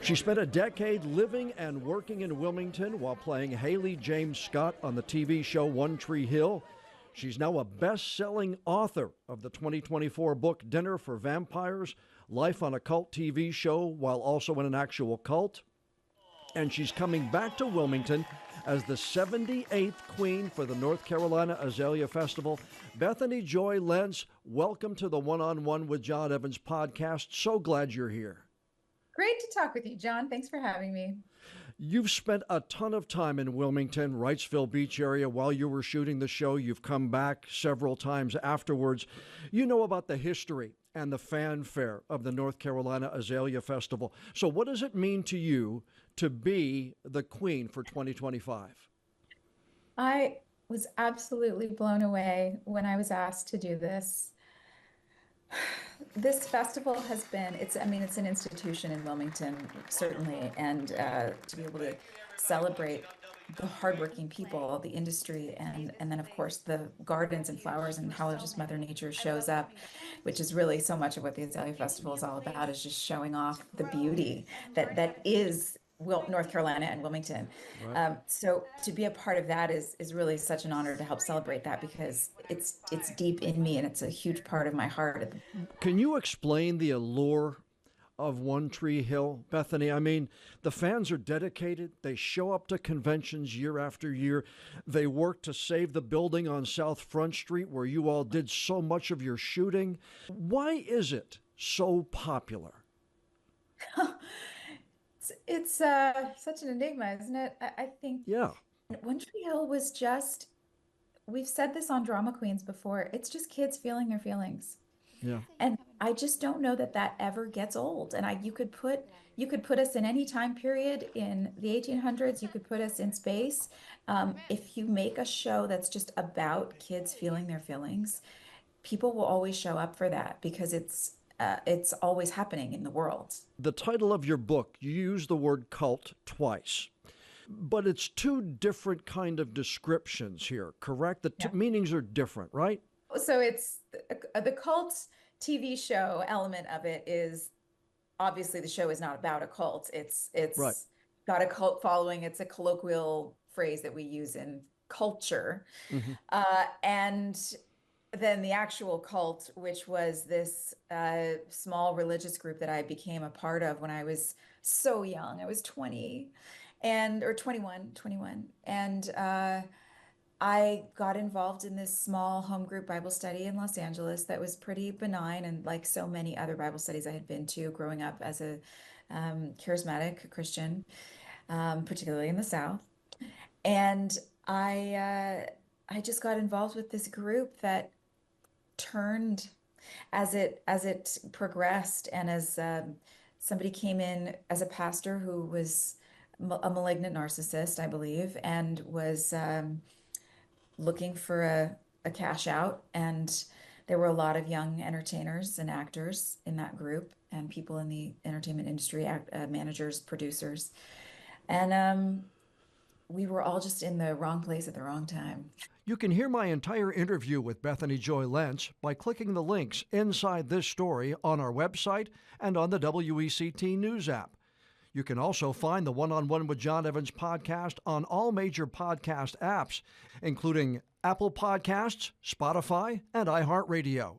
She spent a decade living and working in Wilmington while playing Haley James Scott on the TV show One Tree Hill. She's now a best-selling author of the 2024 book Dinner for Vampires, Life on a Cult TV Show while also in an actual cult. And she's coming back to Wilmington as the 78th queen for the North Carolina Azaleal Festival. Bethany Joy Lenz, welcome to the One-on-One with Jon Evans podcast. So glad you're here. Great to talk with you, Jon. Thanks for having me. You've spent a ton of time in Wilmington, Wrightsville Beach area while you were shooting the show. You've come back several times afterwards. You know about the history and the fanfare of the North Carolina Azaleal Festival. So what does it mean to you to be the queen for 2025? I was absolutely blown away when I was asked to do this. This festival has been, it's an institution in Wilmington, certainly, and to be able to celebrate the hardworking people, the industry, and then, of course, the gardens and flowers and how just Mother Nature shows up, which is really so much of what the Azalea Festival is all about, is just showing off the beauty that is North Carolina and Wilmington. Right. So to be a part of that is really such an honor to help celebrate that, because it's deep in me and it's a huge part of my heart. Can you explain the allure of One Tree Hill, Bethany? I mean, the fans are dedicated. They show up to conventions year after year. They work to save the building on South Front Street where you all did so much of your shooting. Why is it so popular? It's such an enigma, isn't it? I think Yeah. One Tree Hill was just, we've said this on Drama Queens before, it's just kids feeling their feelings. Yeah. And I just don't know that ever gets old. And you could put us in any time period in the 1800s. You could put us in space. If you make a show that's just about kids feeling their feelings, people will always show up for that, because it's always happening in the world. The title of your book, you use the word cult twice, but it's two different kind of descriptions here, correct? The meanings are different, right? So it's the cult TV show element of it is, obviously the show is not about a cult. It's Right. got a cult following. It's a colloquial phrase that we use in culture. Mm-hmm. And then the actual cult, which was this small religious group that I became a part of when I was so young. I was 20 or 21. And I got involved in this small home group Bible study in Los Angeles that was pretty benign, and like so many other Bible studies I had been to growing up as a charismatic Christian, particularly in the South. And I just got involved with this group that turned as it progressed, and as somebody came in as a pastor who was a malignant narcissist, I believe, and was looking for a cash out. And there were a lot of young entertainers and actors in that group, and people in the entertainment industry, managers, producers, and we were all just in the wrong place at the wrong time. You can hear my entire interview with Bethany Joy Lenz by clicking the links inside this story on our website and on the WECT News app. You can also find the One-on-One with Jon Evans podcast on all major podcast apps, including Apple Podcasts, Spotify, and iHeartRadio.